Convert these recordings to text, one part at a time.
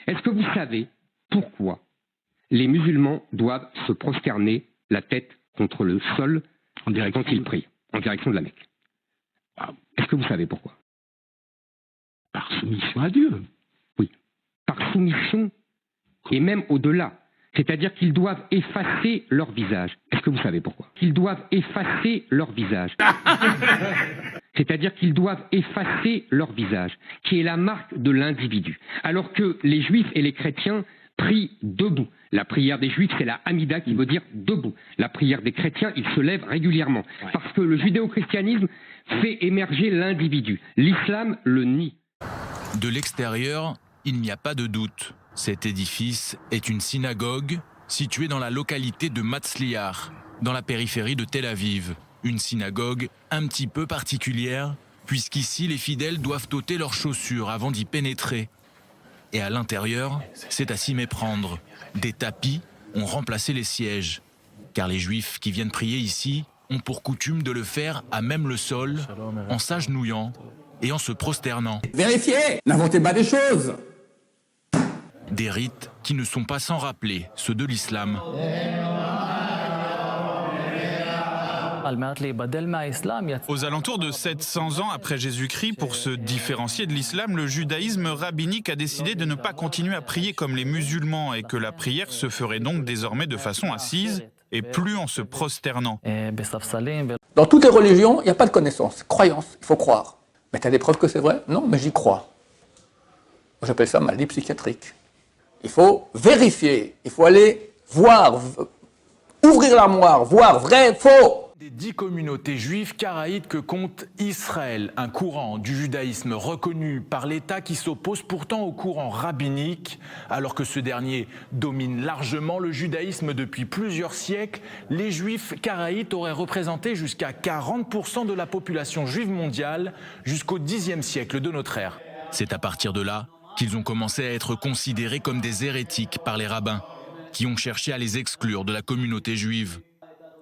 Est-ce que vous savez pourquoi les musulmans doivent se prosterner la tête contre le sol quand ils prient, en direction de la Mecque? Est-ce que vous savez pourquoi? Par soumission à Dieu. Oui, par soumission et même au-delà. C'est-à-dire qu'ils doivent effacer leur visage. Est-ce que vous savez pourquoi? Qu'ils doivent effacer leur visage. C'est-à-dire qu'ils doivent effacer leur visage, qui est la marque de l'individu. Alors que les juifs et les chrétiens prient debout. La prière des juifs, c'est la Hamida qui veut dire debout. La prière des chrétiens, ils se lèvent régulièrement. Parce que le judéo-christianisme fait émerger l'individu. L'islam le nie. De l'extérieur, il n'y a pas de doute. Cet édifice est une synagogue située dans la localité de Matzliar, dans la périphérie de Tel Aviv. Une synagogue un petit peu particulière, puisqu'ici les fidèles doivent ôter leurs chaussures avant d'y pénétrer. Et à l'intérieur, c'est à s'y méprendre. Des tapis ont remplacé les sièges, car les juifs qui viennent prier ici ont pour coutume de le faire à même le sol, en s'agenouillant et en se prosternant. Vérifiez, n'inventez pas des choses. Des rites qui ne sont pas sans rappeler ceux de l'islam. Aux alentours de 700 ans après Jésus-Christ, pour se différencier de l'islam, le judaïsme rabbinique a décidé de ne pas continuer à prier comme les musulmans et que la prière se ferait donc désormais de façon assise et plus en se prosternant. Dans toutes les religions, il n'y a pas de connaissance, croyance, il faut croire. Mais tu as des preuves que c'est vrai? Non, mais j'y crois. J'appelle ça maladie psychiatrique. Il faut vérifier, il faut aller voir, ouvrir l'armoire, voir vrai, faux. Des 10 communautés juives karaïtes que compte Israël, un courant du judaïsme reconnu par l'État qui s'oppose pourtant au courant rabbinique. Alors que ce dernier domine largement le judaïsme depuis plusieurs siècles, les juifs karaïtes auraient représenté jusqu'à 40% de la population juive mondiale jusqu'au Xe siècle de notre ère. C'est à partir de là qu'ils ont commencé à être considérés comme des hérétiques par les rabbins, qui ont cherché à les exclure de la communauté juive.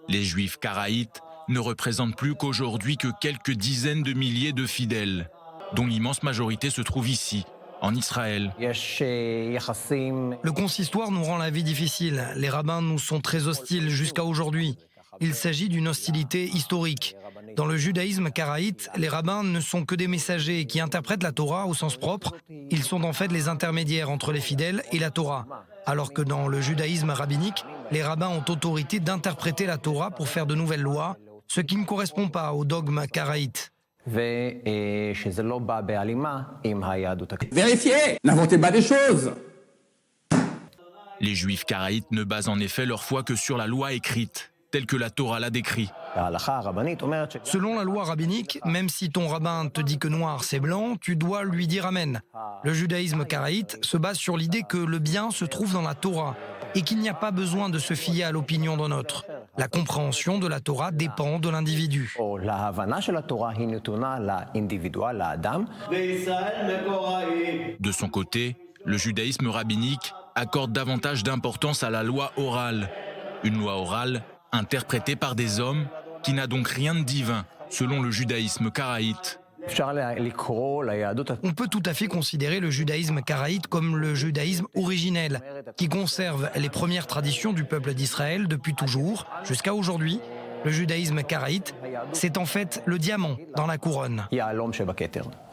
Les juifs karaïtes ne représentent plus qu'aujourd'hui que quelques dizaines de milliers de fidèles, dont l'immense majorité se trouve ici, en Israël. Le consistoire nous rend la vie difficile. Les rabbins nous sont très hostiles jusqu'à aujourd'hui. Il s'agit d'une hostilité historique. Dans le judaïsme karaïte, les rabbins ne sont que des messagers qui interprètent la Torah au sens propre. Ils sont en fait les intermédiaires entre les fidèles et la Torah. Alors que dans le judaïsme rabbinique, les rabbins ont autorité d'interpréter la Torah pour faire de nouvelles lois, ce qui ne correspond pas au dogme karaïte. Vérifiez, n'inventez pas des choses. Les juifs karaïtes ne basent en effet leur foi que sur la loi écrite, telle que la Torah l'a décrit. Selon la loi rabbinique, même si ton rabbin te dit que noir c'est blanc, tu dois lui dire amen. Le judaïsme karaïte se base sur l'idée que le bien se trouve dans la Torah et qu'il n'y a pas besoin de se fier à l'opinion d'un autre. La compréhension de la Torah dépend de l'individu. De son côté, le judaïsme rabbinique accorde davantage d'importance à la loi orale. Une loi orale interprétée par des hommes qui n'a donc rien de divin, selon le judaïsme karaïte. On peut tout à fait considérer le judaïsme karaïte comme le judaïsme originel, qui conserve les premières traditions du peuple d'Israël depuis toujours, jusqu'à aujourd'hui. Le judaïsme karaïte, c'est en fait le diamant dans la couronne.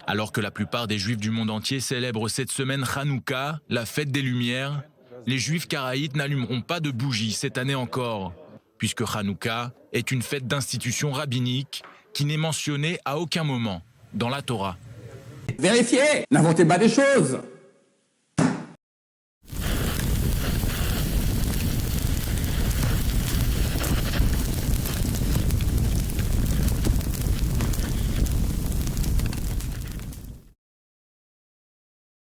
Alors que la plupart des juifs du monde entier célèbrent cette semaine Hanouka, la fête des Lumières, les juifs karaïtes n'allumeront pas de bougies cette année encore, puisque Hanouka est une fête d'institution rabbinique qui n'est mentionnée à aucun moment dans la Torah. Vérifiez, n'inventez pas des choses.